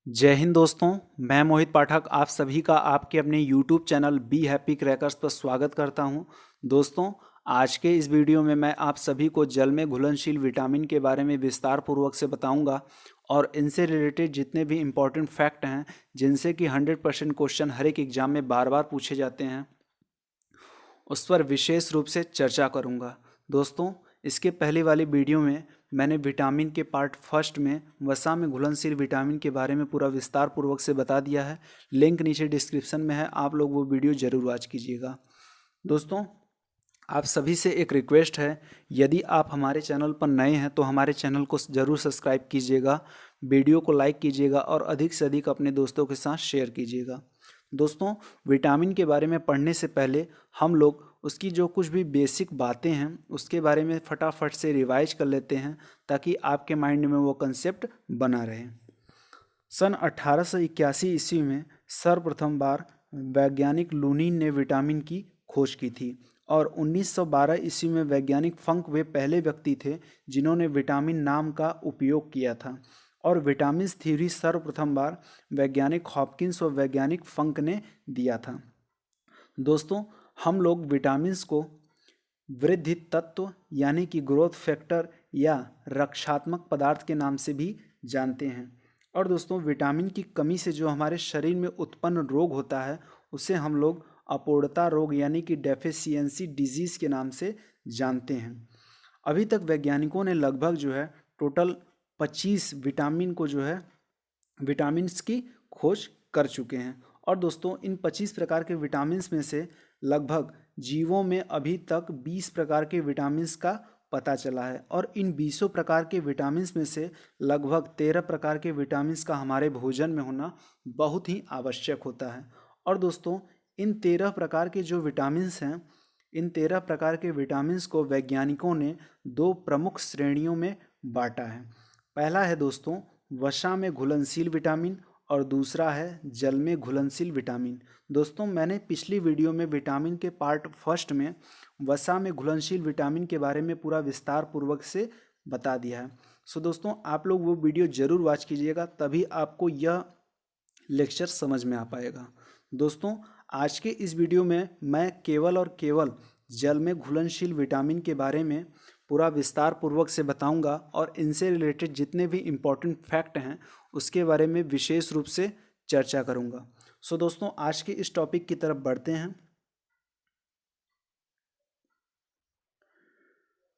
जय हिंद दोस्तों। मैं मोहित पाठक आप सभी का आपके अपने YouTube channel be happy crackers पर स्वागत करता हूं। दोस्तों, आज के इस वीडियो में मैं आप सभी को जल में घुलनशील विटामिन के बारे में विस्तार पूर्वक से बताऊंगा और इनसे रिलेटेड जितने भी इम्पोर्टेंट फैक्ट हैं जिनसे कि 100% क्वेश्चन हर एक एग्जाम में बार बार पूछे जाते हैं उस पर विशेष रूप से चर्चा करूंगा। दोस्तों, इसके पहले वाली वीडियो में मैंने विटामिन के पार्ट फर्स्ट में वसा में घुलनशील विटामिन के बारे में पूरा विस्तार पूर्वक से बता दिया है। लिंक नीचे डिस्क्रिप्शन में है, आप लोग वो वीडियो ज़रूर वॉच कीजिएगा। दोस्तों, आप सभी से एक रिक्वेस्ट है, यदि आप हमारे चैनल पर नए हैं तो हमारे चैनल को ज़रूर सब्सक्राइब कीजिएगा, वीडियो को लाइक कीजिएगा और अधिक से अधिक अपने दोस्तों के साथ शेयर कीजिएगा। दोस्तों, विटामिन के बारे में पढ़ने से पहले हम लोग उसकी जो कुछ भी बेसिक बातें हैं उसके बारे में फटाफट से रिवाइज कर लेते हैं ताकि आपके माइंड में वो कंसेप्ट बना रहे। सन 1881 ईस्वी में सर्वप्रथम बार वैज्ञानिक लूनीन ने विटामिन की खोज की थी और 1912 ईस्वी में वैज्ञानिक फंक वे पहले व्यक्ति थे जिन्होंने विटामिन नाम का उपयोग किया था और विटामिन थ्योरी सर्वप्रथम बार वैज्ञानिक हॉपकिंस और वैज्ञानिक फंक ने दिया था। दोस्तों, हम लोग विटामिन्स को वृद्धि तत्व यानी कि ग्रोथ फैक्टर या रक्षात्मक पदार्थ के नाम से भी जानते हैं। और दोस्तों, विटामिन की कमी से जो हमारे शरीर में उत्पन्न रोग होता है उसे हम लोग अपूर्णता रोग यानी कि डेफिशिएंसी डिजीज़ के नाम से जानते हैं। अभी तक वैज्ञानिकों ने लगभग जो है टोटल 25 विटामिन को जो है विटामिन्स की खोज कर चुके हैं। और दोस्तों, इन 25 प्रकार के विटामिन्स में से लगभग जीवों में अभी तक 20 प्रकार के विटामिन्स का पता चला है और इन 20 प्रकार के विटामिन्स में से लगभग 13 प्रकार के विटामिन्स का हमारे भोजन में होना बहुत ही आवश्यक होता है। और दोस्तों, इन 13 प्रकार के जो विटामिन्स हैं, इन 13 प्रकार के विटामिन्स को वैज्ञानिकों ने दो प्रमुख श्रेणियों में बांटा है। पहला है दोस्तों वसा में घुलनशील विटामिन और दूसरा है जल में घुलनशील विटामिन। दोस्तों, मैंने पिछली वीडियो में विटामिन के पार्ट फर्स्ट में वसा में घुलनशील विटामिन के बारे में पूरा विस्तार पूर्वक से बता दिया है। सो दोस्तों, आप लोग वो वीडियो ज़रूर वॉच कीजिएगा, तभी आपको यह लेक्चर समझ में आ पाएगा। दोस्तों, आज के इस वीडियो में मैं केवल और केवल जल में घुलनशील विटामिन के बारे में पूरा विस्तार पूर्वक से बताऊंगा और इनसे रिलेटेड जितने भी इम्पोर्टेंट फैक्ट हैं उसके बारे में विशेष रूप से चर्चा करूंगा। सो दोस्तों, आज के इस टॉपिक की तरफ बढ़ते हैं।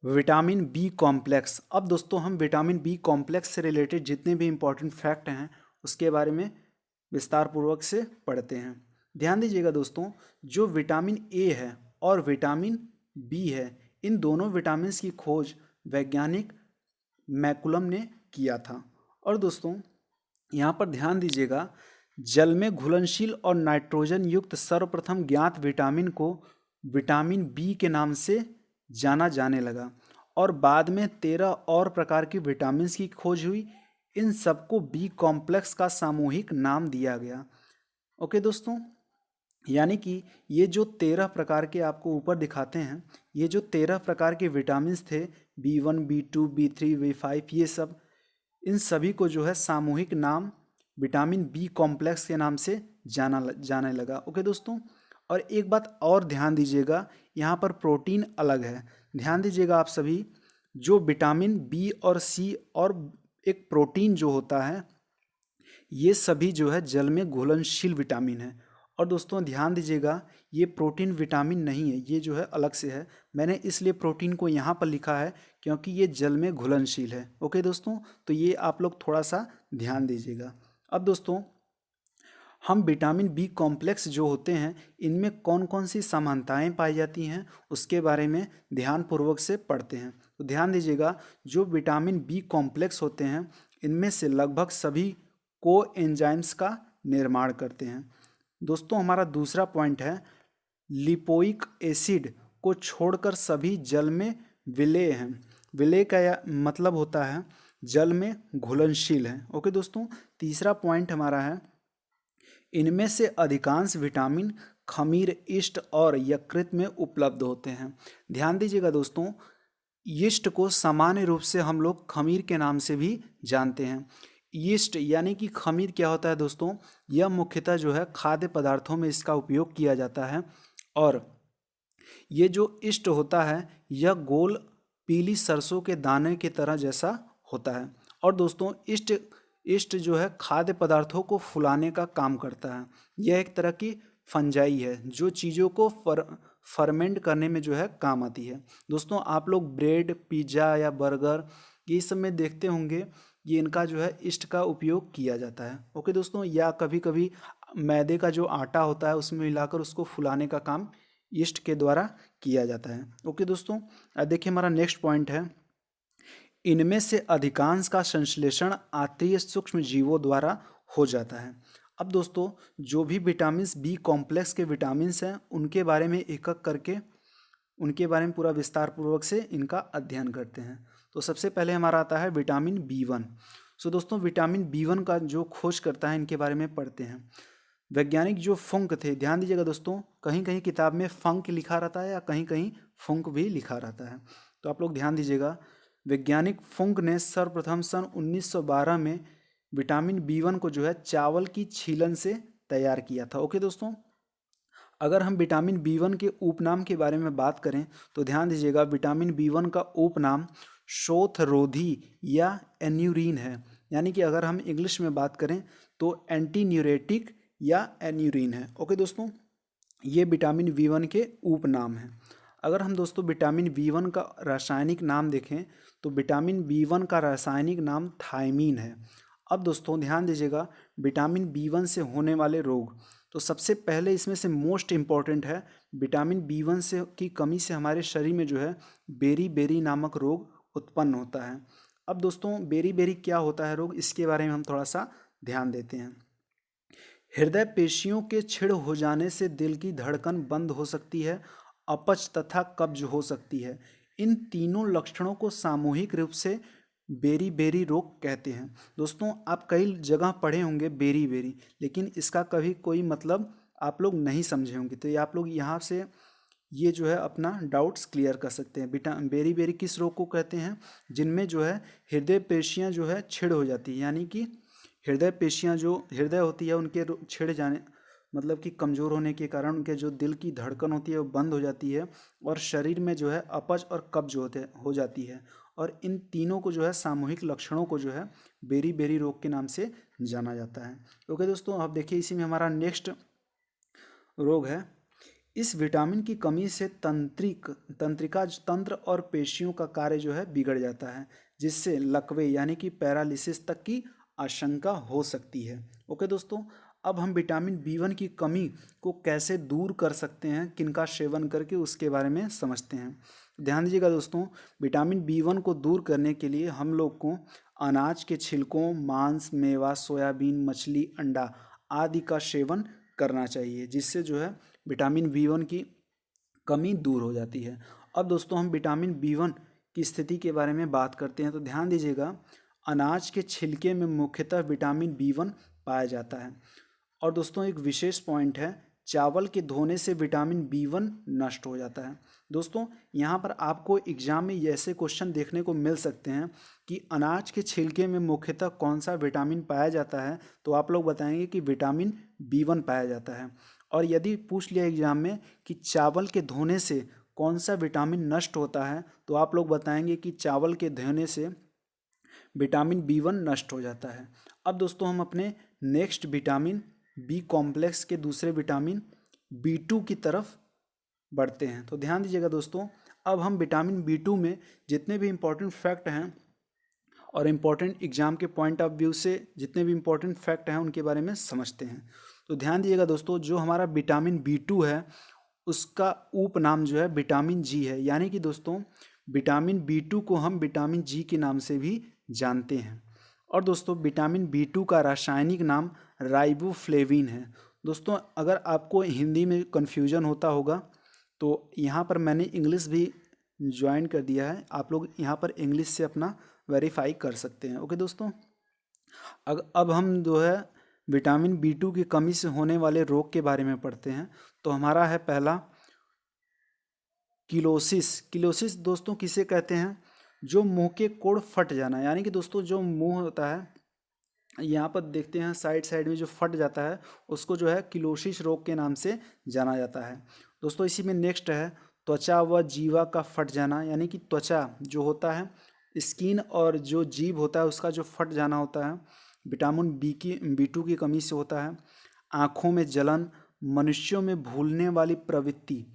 Vitamin B complex. अब दोस्तों, हम विटामिन बी कॉम्प्लेक्स से रिलेटेड जितने भी इम्पोर्टेंट फैक्ट हैं उसके बारे में विस्तार पूर्वक से पढ़ते हैं। ध्यान दीजिएगा दोस्तों, जो विटामिन ए है और विटामिन बी है, इन दोनों विटामिन्स की खोज वैज्ञानिक मैकुलम ने किया था। और दोस्तों, यहाँ पर ध्यान दीजिएगा, जल में घुलनशील और नाइट्रोजन युक्त सर्वप्रथम ज्ञात विटामिन को विटामिन बी के नाम से जाना जाने लगा और बाद में 13 और प्रकार की विटामिन की खोज हुई। इन सबको बी कॉम्प्लेक्स का सामूहिक नाम दिया गया। ओके दोस्तों, यानी कि ये जो 13 प्रकार के आपको ऊपर दिखाते हैं, ये जो 13 प्रकार के विटामिन थे, B1, B2, B3, B5, ये सब, इन सभी को जो है सामूहिक नाम विटामिन बी कॉम्प्लेक्स के नाम से जाने लगा। ओके दोस्तों, और एक बात और ध्यान दीजिएगा, यहाँ पर प्रोटीन अलग है। ध्यान दीजिएगा आप सभी, जो विटामिन बी और सी और एक प्रोटीन जो होता है, ये सभी जो है जल में घुलनशील विटामिन है। और दोस्तों ध्यान दीजिएगा, ये प्रोटीन विटामिन नहीं है, ये जो है अलग से है। मैंने इसलिए प्रोटीन को यहाँ पर लिखा है क्योंकि ये जल में घुलनशील है। ओके दोस्तों, तो ये आप लोग थोड़ा सा ध्यान दीजिएगा। अब दोस्तों, हम विटामिन बी कॉम्प्लेक्स जो होते हैं इनमें कौन कौन सी समानताएं पाई जाती हैं उसके बारे में ध्यानपूर्वक से पढ़ते हैं। तो ध्यान दीजिएगा, जो विटामिन बी कॉम्प्लेक्स होते हैं इनमें से लगभग सभी को एंजाइम्स का निर्माण करते हैं। दोस्तों, हमारा दूसरा पॉइंट है, लिपोइक एसिड को छोड़कर सभी जल में विलेय हैं। विलेय का मतलब होता है जल में घुलनशील है। ओके दोस्तों, तीसरा पॉइंट हमारा है, इनमें से अधिकांश विटामिन खमीर, यीस्ट और यकृत में उपलब्ध होते हैं। ध्यान दीजिएगा दोस्तों, यीस्ट को सामान्य रूप से हम लोग खमीर के नाम से भी जानते हैं। यीस्ट यानी कि खमीर क्या होता है दोस्तों, यह मुख्यतः जो है खाद्य पदार्थों में इसका उपयोग किया जाता है। और ये जो यीस्ट होता है यह गोल पीली सरसों के दाने की तरह जैसा होता है। और दोस्तों यीस्ट यीस्ट जो है खाद्य पदार्थों को फुलाने का काम करता है। यह एक तरह की फंजाई है जो चीज़ों को फर्मेंट करने में जो है काम आती है। दोस्तों आप लोग ब्रेड, पिज्ज़ा या बर्गर ये सब में देखते होंगे, ये इनका जो है यीस्ट का उपयोग किया जाता है। ओके दोस्तों, या कभी कभी मैदे का जो आटा होता है उसमें मिलाकर उसको फुलाने का काम यीस्ट के द्वारा किया जाता है। ओके दोस्तों, देखिए हमारा नेक्स्ट पॉइंट है, इनमें से अधिकांश का संश्लेषण आंतरिक सूक्ष्म जीवों द्वारा हो जाता है। अब दोस्तों जो भी विटामिन बी कॉम्प्लेक्स के विटामिन हैं उनके बारे में एक एक करके उनके बारे में पूरा विस्तार पूर्वक से इनका अध्ययन करते हैं। तो सबसे पहले हमारा आता है विटामिन बी 1। सो दोस्तों विटामिन बी 1 का जो खोज करता है इनके बारे में पढ़ते हैं। वैज्ञानिक जो फंक थे, ध्यान दीजिएगा दोस्तों, कहीं कहीं किताब में फंक लिखा रहता है या कहीं कहीं फंक भी लिखा रहता है, तो आप लोग ध्यान दीजिएगा। वैज्ञानिक फंक ने सर्वप्रथम सन 1912 में विटामिन बी 1 को जो है चावल की छीलन से तैयार किया था। ओके दोस्तों, अगर हम विटामिन बी 1 के उपनाम के बारे में बात करें तो ध्यान दीजिएगा, विटामिन बी 1 का उपनाम शोथरोधी या एन्यूरिन है। यानी कि अगर हम इंग्लिश में बात करें तो एंटी न्यूरेटिक या एन्यूरिन है। ओके दोस्तों, ये विटामिन बी 1 के उपनाम हैं। अगर हम दोस्तों विटामिन बी 1 का रासायनिक नाम देखें तो विटामिन बी 1 का रासायनिक नाम थायमीन है। अब दोस्तों ध्यान दीजिएगा, विटामिन बी 1 से होने वाले रोग, तो सबसे पहले इसमें से मोस्ट इम्पॉर्टेंट है, विटामिन बी 1 से की कमी से हमारे शरीर में जो है बेरी बेरी नामक रोग उत्पन्न होता है। अब दोस्तों बेरी बेरी क्या होता है रोग, इसके बारे में हम थोड़ा सा ध्यान देते हैं। हृदय पेशियों के क्षीण हो जाने से दिल की धड़कन बंद हो सकती है, अपच तथा कब्ज हो सकती है। इन तीनों लक्षणों को सामूहिक रूप से बेरी बेरी रोग कहते हैं। दोस्तों आप कई जगह पढ़े होंगे बेरी बेरी, लेकिन इसका कभी कोई मतलब आप लोग नहीं समझे होंगे, तो ये आप लोग यहाँ से ये जो है अपना डाउट्स क्लियर कर सकते हैं। बेरी बेरी किस रोग को कहते हैं, जिनमें जो है हृदय पेशियाँ जो है छिड़ हो जाती है, यानी कि हृदय पेशियाँ जो हृदय होती है उनके छिड़ जाने मतलब कि कमज़ोर होने के कारण उनके जो दिल की धड़कन होती है वो बंद हो जाती है और शरीर में जो है अपच और कब्ज हो जाती है। और इन तीनों को जो है सामूहिक लक्षणों को जो है बेरी बेरी रोग के नाम से जाना जाता है। ओके दोस्तों, अब देखिए इसी में हमारा नेक्स्ट रोग है, इस विटामिन की कमी से तंत्रिका तंत्र और पेशियों का कार्य जो है बिगड़ जाता है, जिससे लकवे यानी कि पैरालिसिस तक की आशंका हो सकती है। ओके दोस्तों, अब हम विटामिन बी 1 की कमी को कैसे दूर कर सकते हैं, किनका सेवन करके, उसके बारे में समझते हैं। ध्यान दीजिएगा दोस्तों, विटामिन बी 1 को दूर करने के लिए हम लोग को अनाज के छिलकों, मांस, मेवा, सोयाबीन, मछली, अंडा आदि का सेवन करना चाहिए, जिससे जो है विटामिन बी 1 की कमी दूर हो जाती है। अब दोस्तों हम विटामिन बी 1 की स्थिति के बारे में बात करते हैं, तो ध्यान दीजिएगा, अनाज के छिलके में मुख्यतः विटामिन बी 1 पाया जाता है। और दोस्तों एक विशेष पॉइंट है, चावल के धोने से विटामिन बी 1 नष्ट हो जाता है। दोस्तों यहाँ पर आपको एग्जाम में ऐसे क्वेश्चन देखने को मिल सकते हैं कि अनाज के छिलके में मुख्यतः कौन सा विटामिन पाया जाता है, तो आप लोग बताएंगे कि विटामिन बी 1 पाया जाता है। और यदि पूछ लिया एग्जाम में कि चावल के धोने से कौन सा विटामिन नष्ट होता है, तो आप लोग बताएंगे कि चावल के धोने से विटामिन बी 1 नष्ट हो जाता है। अब दोस्तों हम अपने नेक्स्ट विटामिन बी कॉम्प्लेक्स के दूसरे विटामिन बी 2 की तरफ बढ़ते हैं। तो ध्यान दीजिएगा दोस्तों, अब हम विटामिन बी 2 में जितने भी इम्पोर्टेंट फैक्ट हैं और इम्पोर्टेंट एग्जाम के पॉइंट ऑफ व्यू से जितने भी इम्पोर्टेंट फैक्ट हैं उनके बारे में समझते हैं। तो ध्यान दीजिएगा दोस्तों, जो हमारा विटामिन बी 2 है उसका उपनाम जो है विटामिन जी है, यानी कि दोस्तों विटामिन बी 2 को हम विटामिन जी के नाम से भी जानते हैं। और दोस्तों विटामिन बी 2 का रासायनिक नाम राइबोफ्लेविन है। दोस्तों अगर आपको हिंदी में कन्फ्यूजन होता होगा तो यहाँ पर मैंने इंग्लिश भी ज्वाइन कर दिया है, आप लोग यहाँ पर इंग्लिश से अपना वेरीफाई कर सकते हैं। ओके दोस्तों, अब हम जो है विटामिन बी 2 की कमी से होने वाले रोग के बारे में पढ़ते हैं। तो हमारा है पहला किलोसिस। किलोसिस दोस्तों किसे कहते हैं, जो मुंह के कोड़ फट जाना, यानी कि दोस्तों जो मुंह होता है यहाँ पर देखते हैं साइड साइड में जो फट जाता है उसको जो है किलोसिस रोग के नाम से जाना जाता है। दोस्तों इसी में नेक्स्ट है त्वचा व जीवा का फट जाना, यानी कि त्वचा जो होता है, स्किन और जो जीभ होता है उसका जो फट जाना होता है, विटामिन B2 की कमी से होता है। आँखों में जलन, मनुष्यों में भूलने वाली प्रवृत्ति,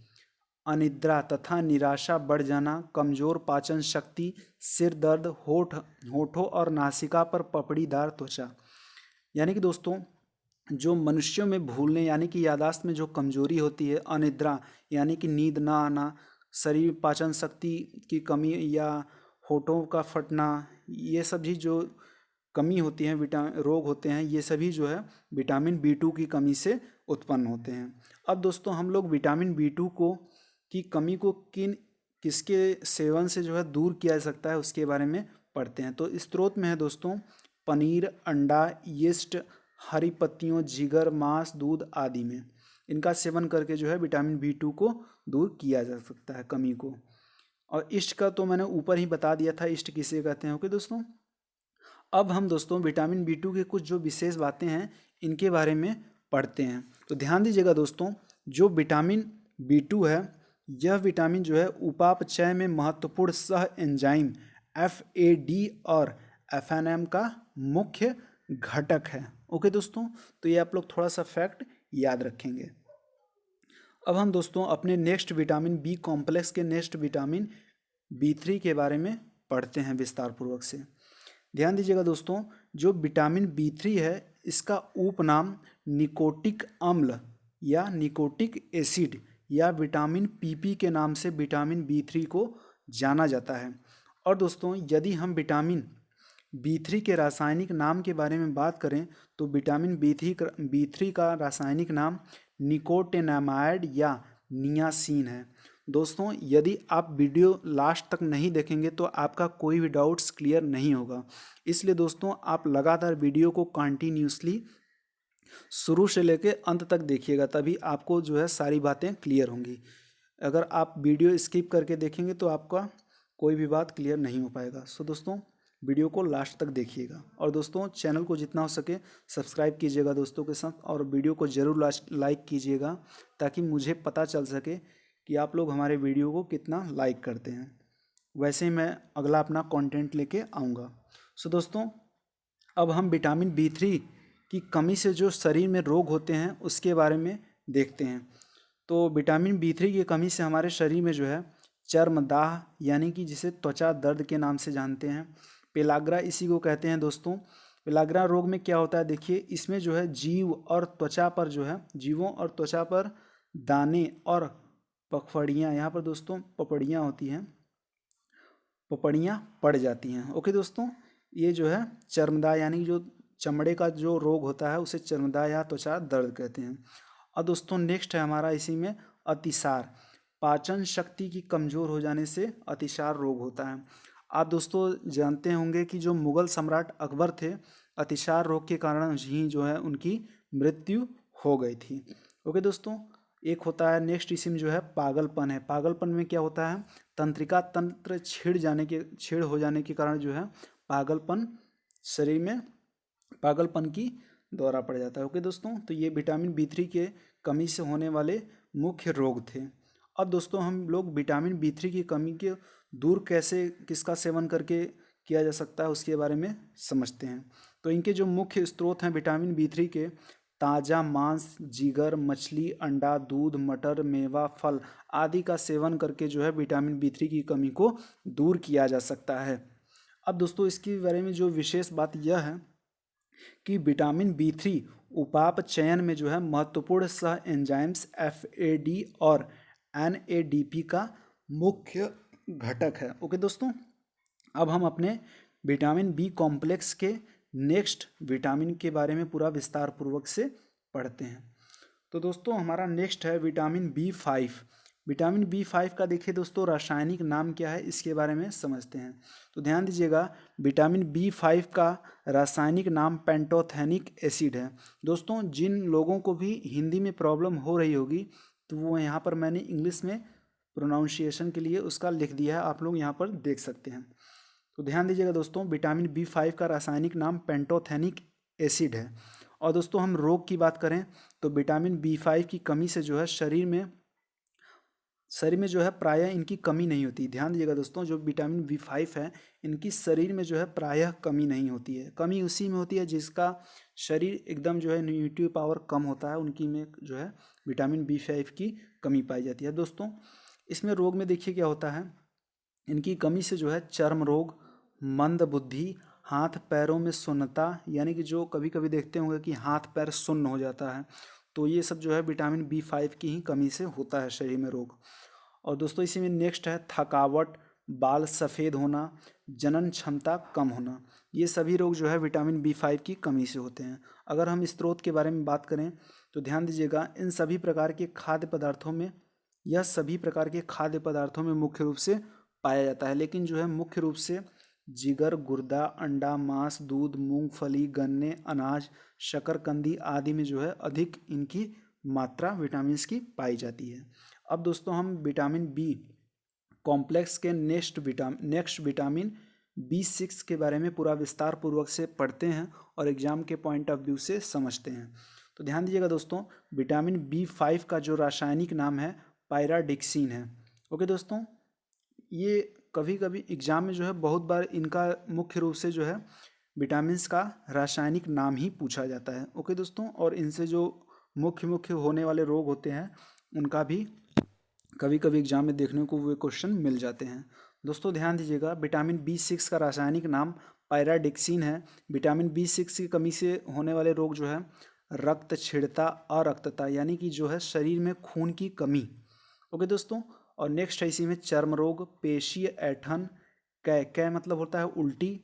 अनिद्रा तथा निराशा बढ़ जाना, कमजोर पाचन शक्ति, सिर दर्द, होठों और नासिका पर पपड़ीदार त्वचा। यानी कि दोस्तों जो मनुष्यों में भूलने यानी कि यादाश्त में जो कमजोरी होती है, अनिद्रा यानी कि नींद ना आना, शरीर पाचन शक्ति की कमी या होठों का फटना, ये सभी जो कमी होती है रोग होते हैं, ये सभी जो है विटामिन B2 की कमी से उत्पन्न होते हैं। अब दोस्तों हम लोग विटामिन B2 को की कमी को किसके सेवन से जो है दूर किया जा सकता है उसके बारे में पढ़ते हैं। तो स्रोत में है दोस्तों पनीर, अंडा, यीस्ट, हरी पत्तियों, जिगर, मांस, दूध आदि में इनका सेवन करके जो है विटामिन B2 को दूर किया जा सकता है, कमी को। और इष्ट का तो मैंने ऊपर ही बता दिया था, इष्ट किसे कहते हैं। ओके दोस्तों, अब हम दोस्तों विटामिन B2 के कुछ जो विशेष बातें हैं इनके बारे में पढ़ते हैं। तो ध्यान दीजिएगा दोस्तों, जो विटामिन B2 है यह विटामिन जो है उपापचय में महत्वपूर्ण सह एंजाइम FAD और FNM का मुख्य घटक है। ओके दोस्तों, तो ये आप लोग थोड़ा सा फैक्ट याद रखेंगे। अब हम दोस्तों अपने नेक्स्ट विटामिन बी कॉम्प्लेक्स के नेक्स्ट विटामिन B3 के बारे में पढ़ते हैं विस्तार पूर्वक से। ध्यान दीजिएगा दोस्तों, जो विटामिन B3 है इसका उपनाम निकोटिक अम्ल या निकोटिक एसिड या विटामिन PP के नाम से विटामिन B3 को जाना जाता है। और दोस्तों यदि हम विटामिन B3 के रासायनिक नाम के बारे में बात करें तो विटामिन B3 का रासायनिक नाम निकोटिनामाइड या नियासिन है। दोस्तों यदि आप वीडियो लास्ट तक नहीं देखेंगे तो आपका कोई भी डाउट्स क्लियर नहीं होगा, इसलिए दोस्तों आप लगातार वीडियो को कंटिन्यूसली शुरू से लेके अंत तक देखिएगा, तभी आपको जो है सारी बातें क्लियर होंगी। अगर आप वीडियो स्किप करके देखेंगे तो आपका कोई भी बात क्लियर नहीं हो पाएगा। सो दोस्तों वीडियो को लास्ट तक देखिएगा और दोस्तों चैनल को जितना हो सके सब्सक्राइब कीजिएगा दोस्तों के साथ, और वीडियो को ज़रूर लाइक कीजिएगा ताकि मुझे पता चल सके कि आप लोग हमारे वीडियो को कितना लाइक करते हैं। वैसे ही मैं अगला अपना कंटेंट लेके आऊँगा। सो दोस्तों अब हम विटामिन B3 की कमी से जो शरीर में रोग होते हैं उसके बारे में देखते हैं। तो विटामिन B3 की कमी से हमारे शरीर में जो है चर्मदाह यानी कि जिसे त्वचा दर्द के नाम से जानते हैं, पेलाग्रा इसी को कहते हैं दोस्तों। पेलाग्रा रोग में क्या होता है देखिए, इसमें जो है जीव और त्वचा पर जो है जीवों और त्वचा पर दाने और पखड़ियाँ, यहाँ पर दोस्तों पपड़ियाँ होती हैं, पपड़ियाँ पड़ जाती हैं। ओके दोस्तों, ये जो है चर्मदाह यानी कि जो चमड़े का जो रोग होता है उसे चर्मदाह या त्वचा दर्द कहते हैं। और दोस्तों नेक्स्ट है हमारा इसी में अतिसार, पाचन शक्ति की कमज़ोर हो जाने से अतिसार रोग होता है। आप दोस्तों जानते होंगे कि जो मुग़ल सम्राट अकबर थे, अतिसार रोग के कारण ही जो है उनकी मृत्यु हो गई थी। ओके दोस्तों, एक होता है नेक्स्ट इसी में जो है पागलपन है। पागलपन में क्या होता है, तंत्रिका तंत्र छेड़ हो जाने के कारण जो है पागलपन, शरीर में पागलपन की दौरा पड़ जाता है। ओके दोस्तों, तो ये विटामिन B3 के कमी से होने वाले मुख्य रोग थे। अब दोस्तों हम लोग विटामिन B3 की कमी के दूर कैसे, किसका सेवन करके किया जा सकता है उसके बारे में समझते हैं। तो इनके जो मुख्य स्रोत हैं विटामिन B3 के, ताज़ा मांस, जिगर, मछली, अंडा, दूध, मटर, मेवा, फल आदि का सेवन करके जो है विटामिन B3 की कमी को दूर किया जा सकता है। अब दोस्तों इसके बारे में जो विशेष बात यह है कि विटामिन B3 उपाप चयन में जो है महत्वपूर्ण सह एंजाइम्स FAD और NADP का मुख्य घटक है। ओके दोस्तों, अब हम अपने विटामिन बी कॉम्प्लेक्स के नेक्स्ट विटामिन के बारे में पूरा विस्तार पूर्वक से पढ़ते हैं। तो दोस्तों हमारा नेक्स्ट है विटामिन B5। विटामिन B5 का देखिए दोस्तों रासायनिक नाम क्या है इसके बारे में समझते हैं। तो ध्यान दीजिएगा, विटामिन B5 का रासायनिक नाम पेंटोथेनिक एसिड है। दोस्तों जिन लोगों को भी हिंदी में प्रॉब्लम हो रही होगी तो वो यहाँ पर मैंने इंग्लिश में प्रोनाउंसिएशन के लिए उसका लिख दिया है, आप लोग यहाँ पर देख सकते हैं। तो ध्यान दीजिएगा दोस्तों, विटामिन B5 का रासायनिक नाम पेंटोथेनिक एसिड है। और दोस्तों हम रोग की बात करें तो विटामिन B5 की कमी से जो है शरीर में जो है प्रायः इनकी कमी नहीं होती। ध्यान दीजिएगा दोस्तों, जो विटामिन B5 है इनकी शरीर में जो है प्रायः कमी नहीं होती है। कमी उसी में होती है जिसका शरीर एकदम जो है न्यूट्रिटिव पावर कम होता है, उनकी में जो है विटामिन B5 की कमी पाई जाती है। दोस्तों इसमें रोग में देखिए क्या होता है, इनकी कमी से जो है चर्म रोग, मंद बुद्धि, हाथ पैरों में सुन्नता, यानी कि जो कभी कभी देखते होंगे कि हाथ पैर सुन्न हो जाता है, तो ये सब जो है विटामिन B5 की ही कमी से होता है शरीर में रोग। और दोस्तों इसी में नेक्स्ट है थकावट, बाल सफ़ेद होना, जनन क्षमता कम होना। ये सभी रोग जो है विटामिन B5 की कमी से होते हैं। अगर हम स्रोत के बारे में बात करें तो ध्यान दीजिएगा, इन सभी प्रकार के खाद्य पदार्थों में, यह सभी प्रकार के खाद्य पदार्थों में मुख्य रूप से पाया जाता है, लेकिन जो है मुख्य रूप से जिगर, गुर्दा, अंडा, मांस, दूध, मूंगफली, गन्ने, अनाज, शकरकंदी आदि में जो है अधिक इनकी मात्रा विटामिन की पाई जाती है। अब दोस्तों हम विटामिन बी कॉम्प्लेक्स के नेक्स्ट विटामिन B6 के बारे में पूरा विस्तार पूर्वक से पढ़ते हैं और एग्जाम के पॉइंट ऑफ व्यू से समझते हैं। तो ध्यान दीजिएगा दोस्तों, विटामिन B5 का जो रासायनिक नाम है पायराडिक्सिन है। ओके दोस्तों, ये कभी कभी एग्जाम में जो है बहुत बार इनका मुख्य रूप से जो है विटामिन्स का रासायनिक नाम ही पूछा जाता है। ओके दोस्तों, और इनसे जो मुख्य होने वाले रोग होते हैं उनका भी कभी कभी एग्जाम में देखने को वो क्वेश्चन मिल जाते हैं। दोस्तों ध्यान दीजिएगा, विटामिन B6 का रासायनिक नाम पायराडिक्सिन है। विटामिन B6 की कमी से होने वाले रोग जो है रक्त क्षीणता, अरक्तता, यानी कि जो है शरीर में खून की कमी। ओके दोस्तों, और नेक्स्ट है इसी में चर्म रोग, पेशीय ऐंठन, कै मतलब होता है उल्टी,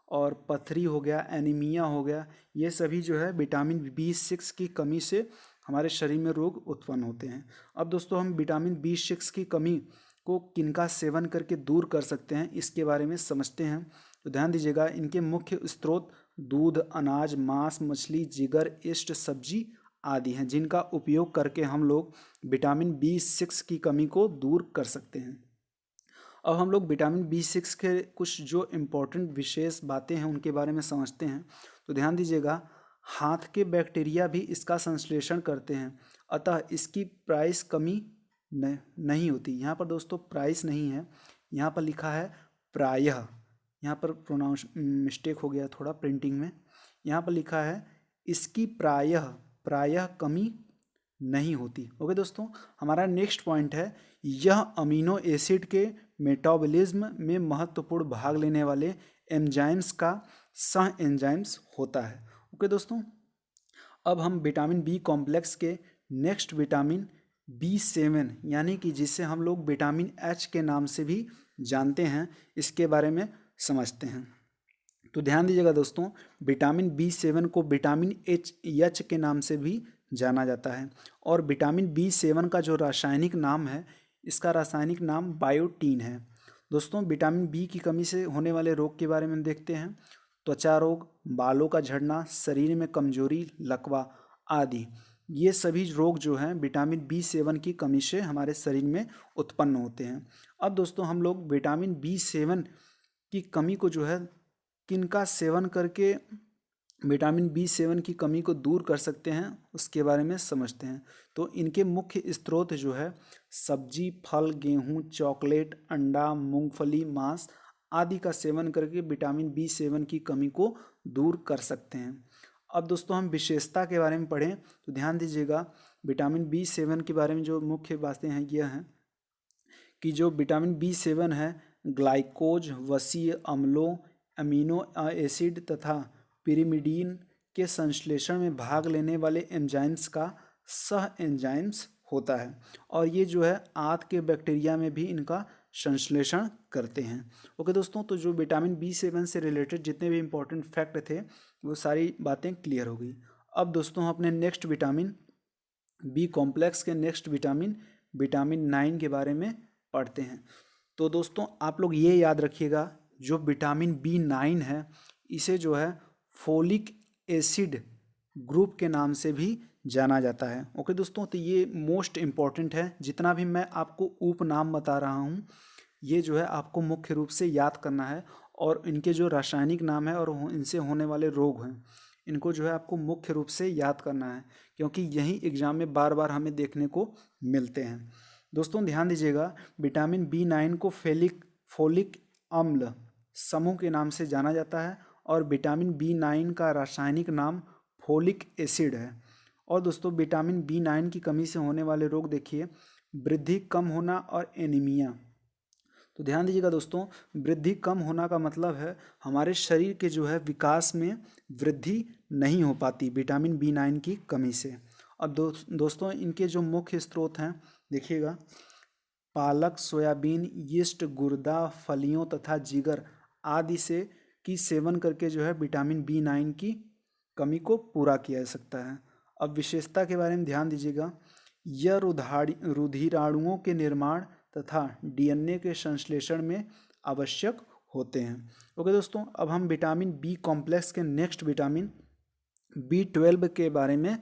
और पथरी हो गया, एनीमिया हो गया, ये सभी जो है विटामिन B6 की कमी से हमारे शरीर में रोग उत्पन्न होते हैं। अब दोस्तों हम विटामिन B6 की कमी को किनका सेवन करके दूर कर सकते हैं इसके बारे में समझते हैं। तो ध्यान दीजिएगा, इनके मुख्य स्रोत दूध, अनाज, मांस, मछली, जिगर, ईस्ट, सब्जी आदि हैं, जिनका उपयोग करके हम लोग विटामिन B6 की कमी को दूर कर सकते हैं। अब हम लोग विटामिन B6 के कुछ जो इम्पोर्टेंट विशेष बातें हैं उनके बारे में समझते हैं। तो ध्यान दीजिएगा, हाथ के बैक्टीरिया भी इसका संश्लेषण करते हैं, अतः इसकी प्राइस कमी नहीं होती। यहाँ पर दोस्तों प्राइस नहीं है, यहाँ पर लिखा है प्रायः, यहाँ पर प्रोनाउंस मिस्टेक हो गया थोड़ा प्रिंटिंग में। यहाँ पर लिखा है इसकी प्रायः कमी नहीं होती। ओके दोस्तों, हमारा नेक्स्ट पॉइंट है, यह अमीनो एसिड के मेटाबॉलिज्म में महत्वपूर्ण भाग लेने वाले एंजाइम्स का सह एंजाइम्स होता है। ओके दोस्तों, अब हम विटामिन बी कॉम्प्लेक्स के नेक्स्ट विटामिन B7, यानी कि जिसे हम लोग विटामिन H के नाम से भी जानते हैं, इसके बारे में समझते हैं। तो ध्यान दीजिएगा दोस्तों, विटामिन B7 को विटामिन H के नाम से भी जाना जाता है। और विटामिन B7 का जो रासायनिक नाम है, इसका रासायनिक नाम बायोटीन है। दोस्तों विटामिन बी की कमी से होने वाले रोग के बारे में देखते हैं। त्वचा रोग, बालों का झड़ना, शरीर में कमजोरी, लकवा आदि, ये सभी रोग जो हैं विटामिन B7 की कमी से हमारे शरीर में उत्पन्न होते हैं। अब दोस्तों हम लोग विटामिन B7 की कमी को जो है किनका सेवन करके विटामिन B7 की कमी को दूर कर सकते हैं उसके बारे में समझते हैं। तो इनके मुख्य स्रोत जो है सब्जी, फल, गेहूं, चॉकलेट, अंडा, मूंगफली, मांस आदि का सेवन करके विटामिन B7 की कमी को दूर कर सकते हैं। अब दोस्तों हम विशेषता के बारे में पढ़ें तो ध्यान दीजिएगा, विटामिन B7 के बारे में जो मुख्य बातें हैं यह हैं कि जो विटामिन B7 है ग्लाइकोज, वसीय अम्लों, अमीनो एसिड तथा पिरिमिडीन के संश्लेषण में भाग लेने वाले एंजाइम्स का सह एंजाइम्स होता है, और ये जो है आंत के बैक्टीरिया में भी इनका संश्लेषण करते हैं। ओके दोस्तों, तो जो विटामिन B7 से रिलेटेड जितने भी इंपॉर्टेंट फैक्ट थे वो सारी बातें क्लियर हो गई। अब दोस्तों हम अपने नेक्स्ट विटामिन बी कॉम्प्लेक्स के नेक्स्ट विटामिन 9 के बारे में पढ़ते हैं। तो दोस्तों आप लोग ये याद रखिएगा, जो विटामिन B9 है इसे जो है फोलिक एसिड ग्रुप के नाम से भी जाना जाता है। ओके दोस्तों, तो ये मोस्ट इम्पॉर्टेंट है। जितना भी मैं आपको उपनाम बता रहा हूँ ये जो है आपको मुख्य रूप से याद करना है, और इनके जो रासायनिक नाम है और इनसे होने वाले रोग हैं इनको जो है आपको मुख्य रूप से याद करना है, क्योंकि यही एग्जाम में बार बार हमें देखने को मिलते हैं। दोस्तों ध्यान दीजिएगा, विटामिन B9 को फोलिक अम्ल समूह के नाम से जाना जाता है और विटामिन B9 का रासायनिक नाम फोलिक एसिड है। और दोस्तों विटामिन B9 की कमी से होने वाले रोग देखिए, वृद्धि कम होना और एनीमिया। तो ध्यान दीजिएगा दोस्तों, वृद्धि कम होना का मतलब है हमारे शरीर के जो है विकास में वृद्धि नहीं हो पाती विटामिन B9 की कमी से। अब दोस्तों इनके जो मुख्य स्रोत हैं देखिएगा, पालक, सोयाबीन, यीस्ट, गुर्दा, फलियों तथा जिगर आदि से की सेवन करके जो है विटामिन B9 की कमी को पूरा किया जा सकता है। अब विशेषता के बारे में ध्यान दीजिएगा, यह रुधिराणुओं के निर्माण तथा DNA के संश्लेषण में आवश्यक होते हैं। ओके दोस्तों, अब हम विटामिन बी कॉम्प्लेक्स के नेक्स्ट विटामिन B12 के बारे में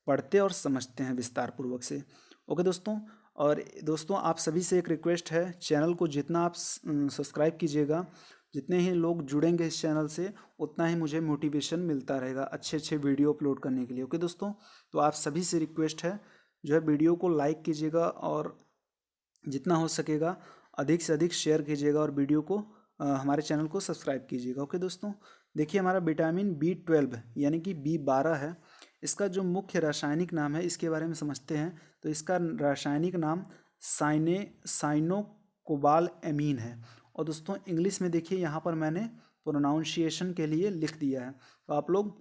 पढ़ते और समझते हैं विस्तार पूर्वक से। ओके दोस्तों, और दोस्तों आप सभी से एक रिक्वेस्ट है, चैनल को जितना आप सब्सक्राइब कीजिएगा, जितने ही लोग जुड़ेंगे इस चैनल से, उतना ही मुझे मोटिवेशन मिलता रहेगा अच्छे अच्छे वीडियो अपलोड करने के लिए। ओके दोस्तों, तो आप सभी से रिक्वेस्ट है जो है वीडियो को लाइक कीजिएगा और जितना हो सकेगा अधिक से अधिक शेयर कीजिएगा और वीडियो को हमारे चैनल को सब्सक्राइब कीजिएगा। ओके दोस्तों, देखिए हमारा विटामिन B12 यानी कि B12 है, इसका जो मुख्य रासायनिक नाम है इसके बारे में समझते हैं। तो इसका रासायनिक नाम साइनोकोबाल एमीन है। और दोस्तों इंग्लिश में देखिए यहाँ पर मैंने प्रोनाउंसिएशन के लिए लिख दिया है, तो आप लोग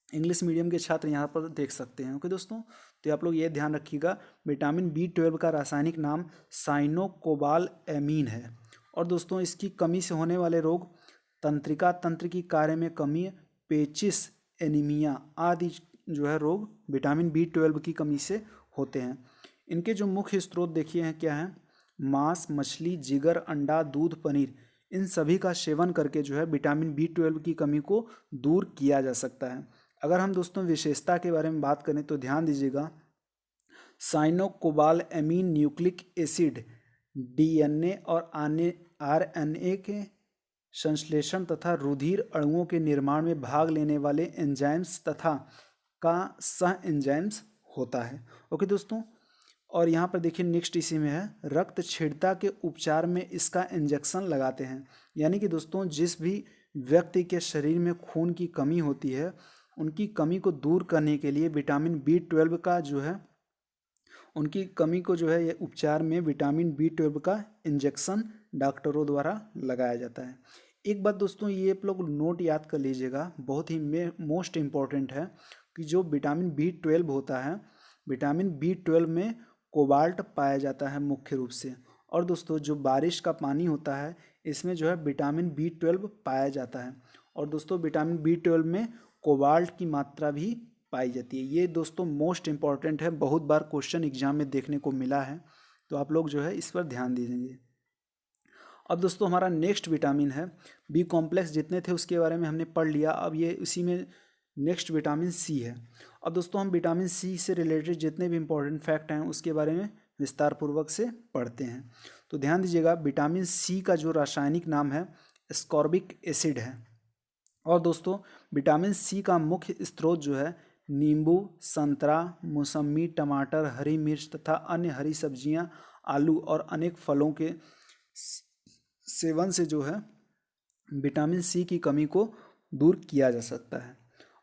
इंग्लिश मीडियम के छात्र यहाँ पर देख सकते हैं। ओके दोस्तों, तो आप लोग ये ध्यान रखिएगा, विटामिन B12 का रासायनिक नाम साइनोकोबाल एमीन है। और दोस्तों इसकी कमी से होने वाले रोग तंत्रिका तंत्र की कार्य में कमी, पेचिस, एनीमिया आदि जो है रोग विटामिन B12 की कमी से होते हैं। इनके जो मुख्य स्रोत देखिए हैं क्या हैं, मांस, मछली, जिगर, अंडा, दूध, पनीर, इन सभी का सेवन करके जो है विटामिन B12 की कमी को दूर किया जा सकता है। अगर हम दोस्तों विशेषता के बारे में बात करें तो ध्यान दीजिएगा, साइनोकोबाल एमीन न्यूक्लिक एसिड DNA और RNA के संश्लेषण तथा रुधिर अणुओं के निर्माण में भाग लेने वाले एंजाइम्स तथा का सह एंजाइम्स होता है। ओके दोस्तों, और यहाँ पर देखिए नेक्स्ट इसी में है, रक्तछिद्रता के उपचार में इसका इंजेक्शन लगाते हैं। यानी कि दोस्तों जिस भी व्यक्ति के शरीर में खून की कमी होती है, उनकी कमी को दूर करने के लिए विटामिन B12 का जो है, उनकी कमी को जो है ये उपचार में विटामिन B12 का इंजेक्शन डॉक्टरों द्वारा लगाया जाता है। एक बात दोस्तों ये आप लोग नोट याद कर लीजिएगा, बहुत ही मोस्ट इम्पॉर्टेंट है कि जो विटामिन B12 होता है, विटामिन B12 में कोबाल्ट पाया जाता है मुख्य रूप से। और दोस्तों जो बारिश का पानी होता है इसमें जो है विटामिन B12 पाया जाता है। और दोस्तों विटामिन B12 में कोबाल्ट की मात्रा भी पाई जाती है। ये दोस्तों मोस्ट इम्पॉर्टेंट है, बहुत बार क्वेश्चन एग्जाम में देखने को मिला है, तो आप लोग जो है इस पर ध्यान दीजिए। अब दोस्तों हमारा नेक्स्ट विटामिन है बी कॉम्प्लेक्स, जितने थे उसके बारे में हमने पढ़ लिया, अब ये इसी में नेक्स्ट विटामिन सी है। अब दोस्तों हम विटामिन सी से रिलेटेड जितने भी इंपॉर्टेंट फैक्ट हैं उसके बारे में विस्तार पूर्वक से पढ़ते हैं। तो ध्यान दीजिएगा, विटामिन सी का जो रासायनिक नाम है एस्कॉर्बिक एसिड है। और दोस्तों विटामिन सी का मुख्य स्रोत जो है नींबू, संतरा, मौसमी, टमाटर, हरी मिर्च तथा अन्य हरी सब्जियां, आलू और अनेक फलों के सेवन से जो है विटामिन सी की कमी को दूर किया जा सकता है।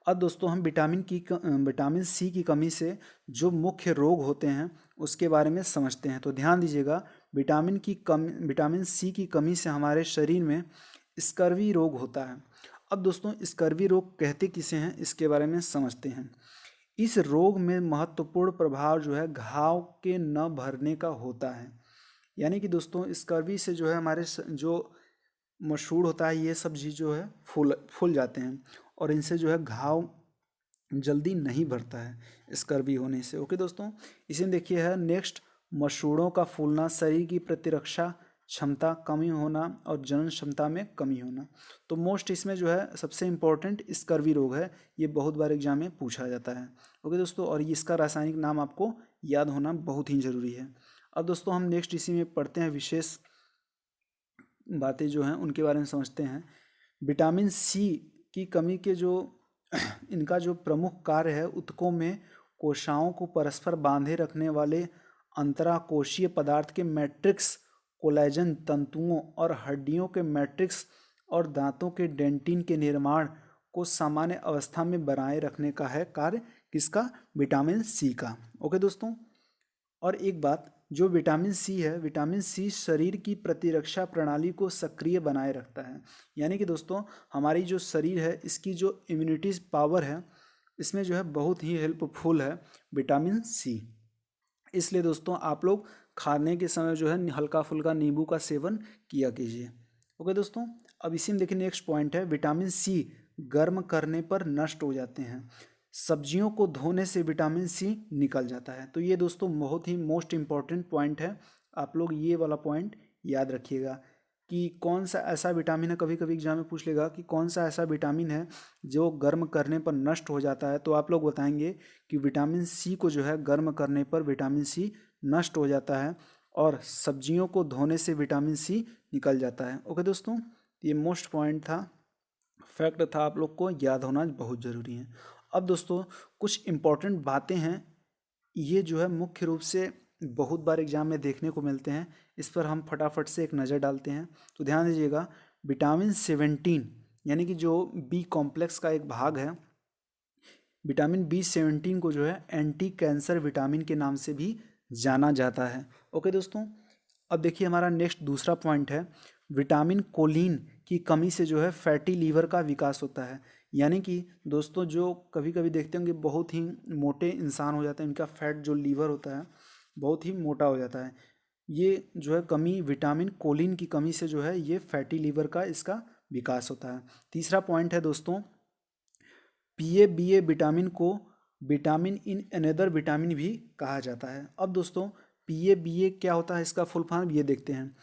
अब दोस्तों हम विटामिन सी की कमी से जो मुख्य रोग होते हैं उसके बारे में समझते हैं। तो ध्यान दीजिएगा, विटामिन सी की कमी से हमारे शरीर में स्कर्वी रोग होता है। अब दोस्तों स्कर्वी रोग कहते किसे हैं इसके बारे में समझते हैं। इस रोग में महत्वपूर्ण प्रभाव जो है घाव के न भरने का होता है। यानी कि दोस्तों स्कर्वी से जो है हमारे जो मशहूर होता है ये सब चीज़ जो है फूल जाते हैं और इनसे जो है घाव जल्दी नहीं भरता है स्कर्वी होने से। ओके दोस्तों, इसमें देखिए है नेक्स्ट, मसूड़ों का फूलना, शरीर की प्रतिरक्षा क्षमता कमी होना और जनन क्षमता में कमी होना। तो मोस्ट इसमें जो है सबसे इम्पोर्टेंट स्कर्वी रोग है, ये बहुत बार एग्जाम में पूछा जाता है। ओके दोस्तों, और इसका रासायनिक नाम आपको याद होना बहुत ही ज़रूरी है। अब दोस्तों हम नेक्स्ट इसी में पढ़ते हैं, विशेष बातें जो हैं उनके बारे में समझते हैं। विटामिन सी की कमी के जो इनका जो प्रमुख कार्य है, ऊतकों में कोशिकाओं को परस्पर बांधे रखने वाले अंतराकोशीय पदार्थ के मैट्रिक्स, कोलेजन तंतुओं और हड्डियों के मैट्रिक्स और दांतों के डेंटिन के निर्माण को सामान्य अवस्था में बनाए रखने का है कार्य किसका? विटामिन सी का। ओके दोस्तों, और एक बात, जो विटामिन सी है, विटामिन सी शरीर की प्रतिरक्षा प्रणाली को सक्रिय बनाए रखता है। यानी कि दोस्तों हमारी जो शरीर है, इसकी जो इम्यूनिटी पावर है, इसमें जो है बहुत ही हेल्पफुल है विटामिन सी। इसलिए दोस्तों आप लोग खाने के समय जो है हल्का फुल्का नींबू का सेवन किया कीजिए। ओके दोस्तों, अब इसी में देखिए नेक्स्ट पॉइंट है, विटामिन सी गर्म करने पर नष्ट हो जाते हैं। सब्जियों को धोने से विटामिन सी निकल जाता है। तो ये दोस्तों बहुत ही मोस्ट इम्पॉर्टेंट पॉइंट है, आप लोग ये वाला पॉइंट याद रखिएगा कि कौन सा ऐसा विटामिन है। कभी कभी एग्जाम में पूछ लेगा कि कौन सा ऐसा विटामिन है जो गर्म करने पर नष्ट हो जाता है, तो आप लोग बताएंगे कि विटामिन सी को जो है गर्म करने पर विटामिन सी नष्ट हो जाता है और सब्जियों को धोने से विटामिन सी निकल जाता है। ओके दोस्तों, ये मोस्ट पॉइंट था, फैक्ट था, आप लोग को याद होना बहुत ज़रूरी है। अब दोस्तों कुछ इम्पॉर्टेंट बातें हैं, ये जो है मुख्य रूप से बहुत बार एग्जाम में देखने को मिलते हैं, इस पर हम फटाफट से एक नज़र डालते हैं। तो ध्यान दीजिएगा, विटामिन 17 यानी कि जो बी कॉम्प्लेक्स का एक भाग है, विटामिन B17 को जो है एंटी कैंसर विटामिन के नाम से भी जाना जाता है। ओके दोस्तों, अब देखिए हमारा नेक्स्ट दूसरा पॉइंट है, विटामिन कोलिन की कमी से जो है फैटी लीवर का विकास होता है। यानी कि दोस्तों जो कभी कभी देखते होंगे बहुत ही मोटे इंसान हो जाते हैं, इनका फैट जो लीवर होता है बहुत ही मोटा हो जाता है। ये जो है कमी, विटामिन कोलिन की कमी से जो है ये फैटी लीवर का इसका विकास होता है। तीसरा पॉइंट है दोस्तों, PA-BA विटामिन को विटामिन इन अनदर विटामिन भी कहा जाता है। अब दोस्तों PA-BA क्या होता है, इसका फुल फॉर्म ये देखते हैं।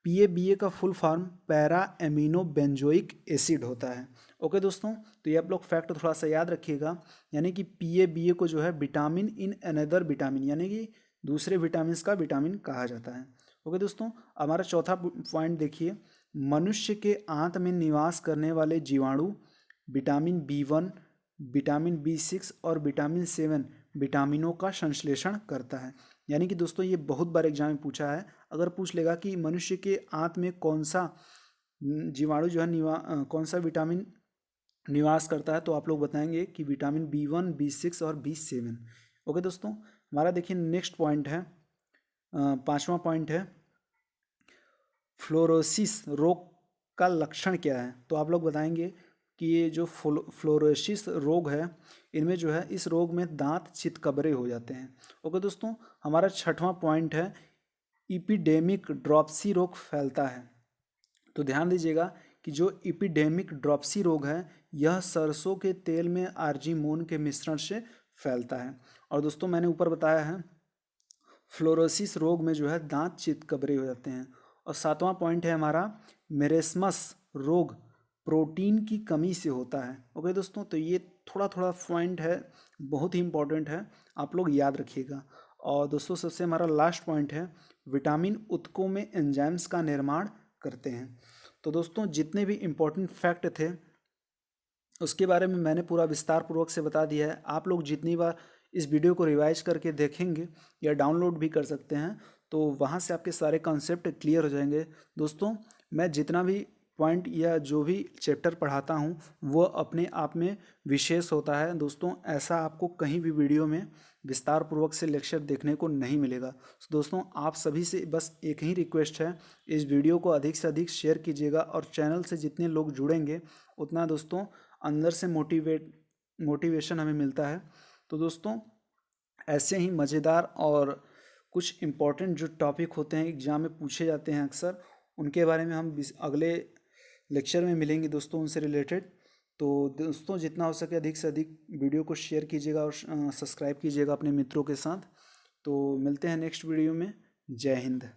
PA-BA का full form para amino benzoic acid होता है। ओके दोस्तों, तो ये आप लोग फैक्ट थोड़ा सा याद रखिएगा, यानी कि PA-BA को जो है विटामिन इन अनदर विटामिन यानी कि दूसरे विटामिन का विटामिन कहा जाता है। ओके दोस्तों, हमारा चौथा पॉइंट देखिए, मनुष्य के आंत में निवास करने वाले जीवाणु विटामिन B1, विटामिन B6 और विटामिन 7 विटामिनों का संश्लेषण करता है। यानी कि दोस्तों ये बहुत बार एग्जाम में पूछा है, अगर पूछ लेगा कि मनुष्य के आंत में कौन सा जीवाणु जो है कौन सा विटामिन निवास करता है, तो आप लोग बताएंगे कि विटामिन B1, B6 और B7। ओके दोस्तों, हमारा देखिए नेक्स्ट पॉइंट है, पांचवा पॉइंट है, फ्लोरोसिस रोग का लक्षण क्या है। तो आप लोग बताएंगे कि ये जो फ्लोरोसिस रोग है, इनमें जो है इस रोग में दांत चितकबरे हो जाते हैं। ओके दोस्तों, हमारा छठवां पॉइंट है, इपिडेमिक ड्रॉप्सी रोग फैलता है। तो ध्यान दीजिएगा कि जो इपिडेमिक ड्रॉप्सी रोग है, यह सरसों के तेल में आर्जीमोन के मिश्रण से फैलता है। और दोस्तों मैंने ऊपर बताया है, फ्लोरोसिस रोग में जो है दांत चितकबरे हो जाते हैं। और सातवां पॉइंट है हमारा, मेरेस्मस रोग प्रोटीन की कमी से होता है। ओके दोस्तों, तो ये थोड़ा थोड़ा पॉइंट है, बहुत ही इंपॉर्टेंट है, आप लोग याद रखिएगा। और दोस्तों सबसे हमारा लास्ट पॉइंट है, विटामिन ऊतकों में एंजाइम्स का निर्माण करते हैं। तो दोस्तों जितने भी इम्पोर्टेंट फैक्ट थे उसके बारे में मैंने पूरा विस्तार पूर्वक से बता दिया है। आप लोग जितनी बार इस वीडियो को रिवाइज करके देखेंगे या डाउनलोड भी कर सकते हैं, तो वहाँ से आपके सारे कॉन्सेप्ट क्लियर हो जाएंगे। दोस्तों मैं जितना भी पॉइंट या जो भी चैप्टर पढ़ाता हूँ वो अपने आप में विशेष होता है। दोस्तों ऐसा आपको कहीं भी वीडियो में विस्तार पूर्वक से लेक्चर देखने को नहीं मिलेगा। दोस्तों आप सभी से बस एक ही रिक्वेस्ट है, इस वीडियो को अधिक से अधिक शेयर कीजिएगा और चैनल से जितने लोग जुड़ेंगे उतना दोस्तों अंदर से मोटिवेशन हमें मिलता है। तो दोस्तों ऐसे ही मज़ेदार और कुछ इम्पॉर्टेंट जो टॉपिक होते हैं एग्ज़ाम में पूछे जाते हैं अक्सर, उनके बारे में हम अगले लेक्चर में मिलेंगे दोस्तों उनसे रिलेटेड। तो दोस्तों जितना हो सके अधिक से अधिक वीडियो को शेयर कीजिएगा और सब्सक्राइब कीजिएगा अपने मित्रों के साथ। तो मिलते हैं नेक्स्ट वीडियो में। जय हिंद।